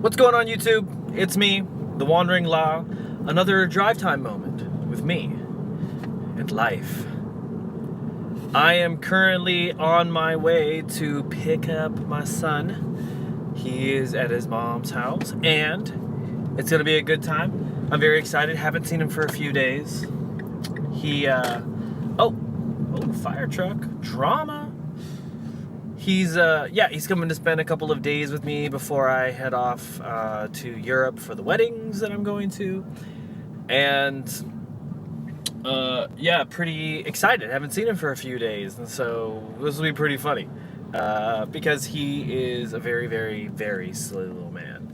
What's going on, YouTube? It's me, the Wandering Law. Another drive time moment with me and life. I am currently on my way to pick up my son. He is at his mom's house, and it's gonna be a good time. I'm very excited. Haven't seen him for a few days. Oh, fire truck drama. He's coming to spend a couple of days with me before I head off to Europe for the weddings that I'm going to. And pretty excited. Haven't seen him for a few days, and so this will be pretty funny because he is a very, very, very silly little man.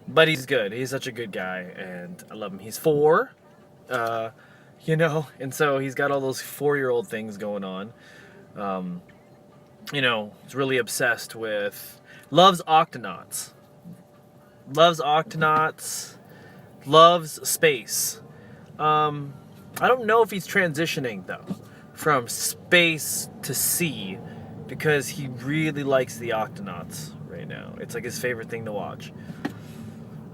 But he's good. He's such a good guy, and I love him. He's 4, and so he's got all those 4-year-old things going on. He's really obsessed with, loves Octonauts, loves space. I don't know if he's transitioning, though, from space to sea, because he really likes the Octonauts right now. It's like his favorite thing to watch.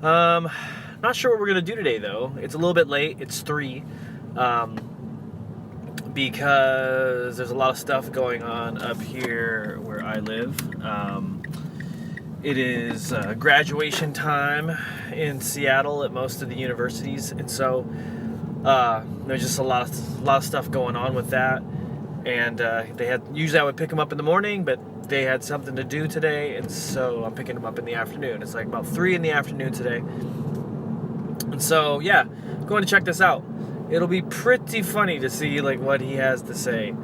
Not sure what we're going to do today, though. It's a little bit late. It's 3. Because there's a lot of stuff going on up here where I live. It is graduation time in Seattle at most of the universities, and so there's just a lot of stuff going on with that. And usually I would pick them up in the morning, but they had something to do today, and so I'm picking them up in the afternoon. It's like about 3 in the afternoon today, and so going to check this out. It'll be pretty funny to see what he has to say,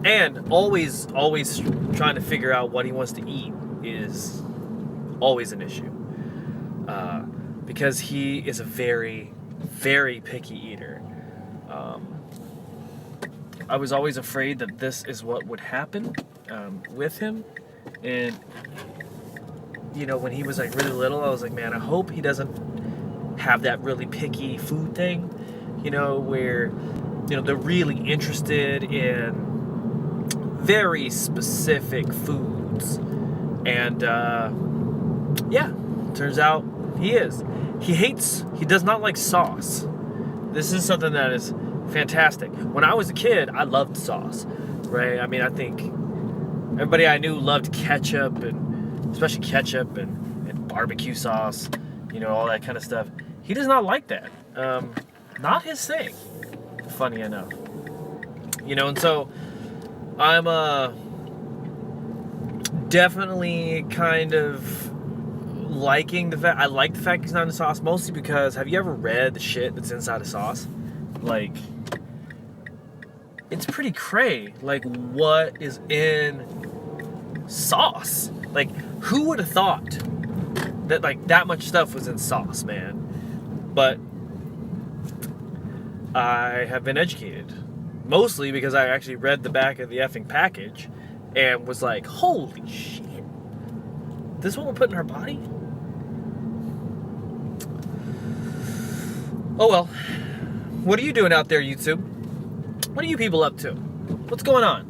and always trying to figure out what he wants to eat is always an issue, because he is a very, very picky eater. I was always afraid that this is what would happen with him, and when he was really little, I was like, man, I hope he doesn't have that really picky food thing. Where, they're really interested in very specific foods. And, turns out he is. He does not like sauce. This is something that is fantastic. When I was a kid, I loved sauce, right? I mean, I think everybody I knew loved ketchup, and especially ketchup and barbecue sauce, all that kind of stuff. He does not like that. Not his thing, funny enough. And so I'm definitely kind of liking the fact, I like the fact he's not in sauce, mostly because, have you ever read the shit that's inside of sauce? It's pretty cray, what is in sauce. Who would have thought that, that much stuff was in sauce, man? But I have been educated, mostly because I actually read the back of the effing package and was like, holy shit, this is what we're putting in our body? Oh well. What are you doing out there, YouTube? What are you people up to? What's going on?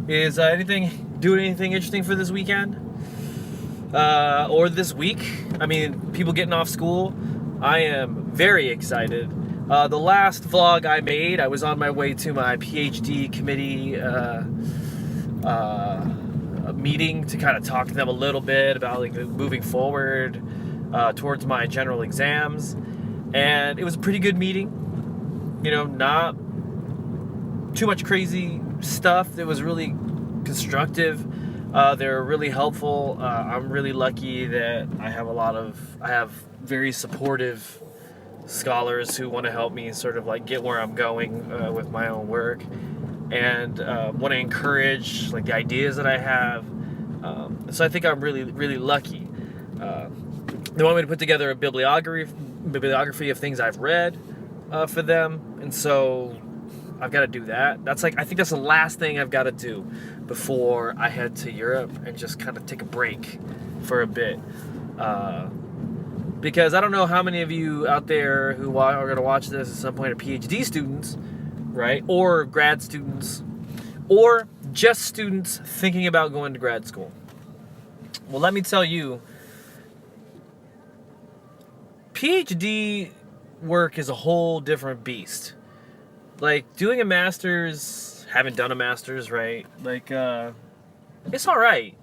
Is doing anything interesting for this weekend? Or this week? I mean, people getting off school. I am very excited. The last vlog I made, I was on my way to my PhD committee meeting to kind of talk to them a little bit about moving forward towards my general exams, and it was a pretty good meeting. Not too much crazy stuff. It was really constructive. They were really helpful. I'm really lucky that I have very supportive scholars who want to help me sort of get where I'm going with my own work, and want to encourage the ideas that I have. So I think I'm really, really lucky. They want me to put together a bibliography of things I've read for them, and so I've got to do that. I think that's the last thing I've got to do before I head to Europe and just kind of take a break for a bit. Because I don't know how many of you out there who are going to watch this at some point are PhD students, right? Or grad students, or just students thinking about going to grad school. Well, let me tell you, PhD work is a whole different beast. Like, doing a master's, haven't done a master's, right? Like, it's alright.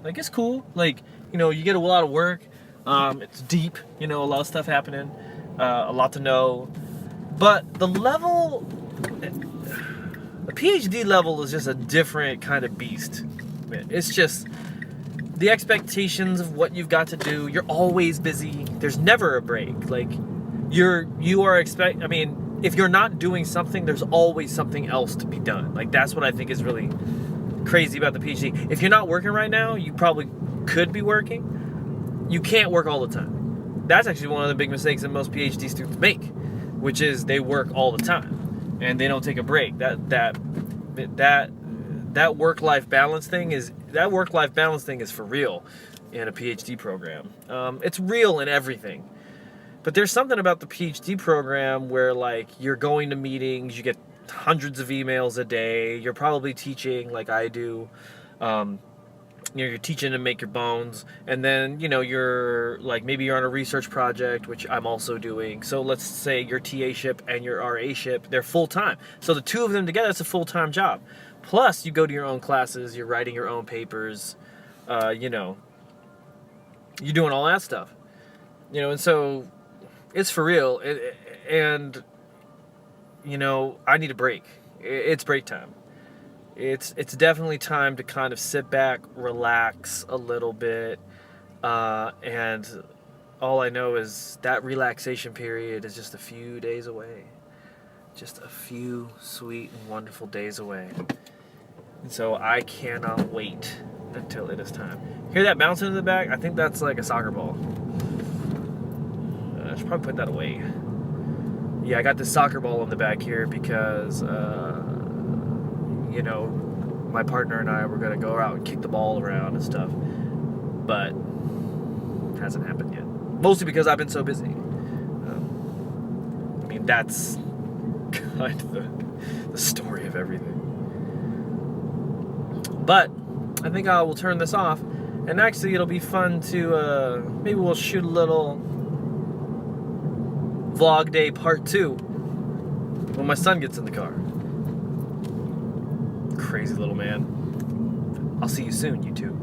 Like, it's cool. Like, you know, you get a lot of work. It's deep, you know, a lot of stuff happening, a lot to know. But the PhD level is just a different kind of beast. It's just the expectations of what you've got to do. You're always busy. There's never a break. Like, I mean, if you're not doing something, there's always something else to be done. Like, that's what I think is really crazy about the PhD. If you're not working right now, you probably could be working. You can't work all the time. That's actually one of the big mistakes that most PhD students make, which is they work all the time and they don't take a break. That work-life balance thing is for real in a PhD program. It's real in everything. But there's something about the PhD program where, like, you're going to meetings, you get hundreds of emails a day, you're probably teaching like I do. You know, you're teaching to make your bones, and then, you know, you're like, maybe you're on a research project, which I'm also doing. So let's say your TA-ship and your RA-ship, they're full-time. So the two of them together, it's a full-time job. Plus, you go to your own classes, you're writing your own papers, you know, you're doing all that stuff. You know, and so it's for real. And, you know, I need a break. It's break time. It's definitely time to kind of sit back, relax a little bit, and all I know is that relaxation period is just a few days away. Just a few sweet and wonderful days away. And so I cannot wait until it is time. Hear that bouncing in the back? I think that's like a soccer ball. I should probably put that away. Yeah, I got this soccer ball in the back here because, you know, my partner and I were going to go out and kick the ball around and stuff. But it hasn't happened yet. Mostly because I've been so busy. I mean, that's kind of the story of everything. But I think I will turn this off. And actually, it'll be fun to, maybe we'll shoot a little vlog day part 2 when my son gets in the car. Crazy little man. I'll see you soon, YouTube.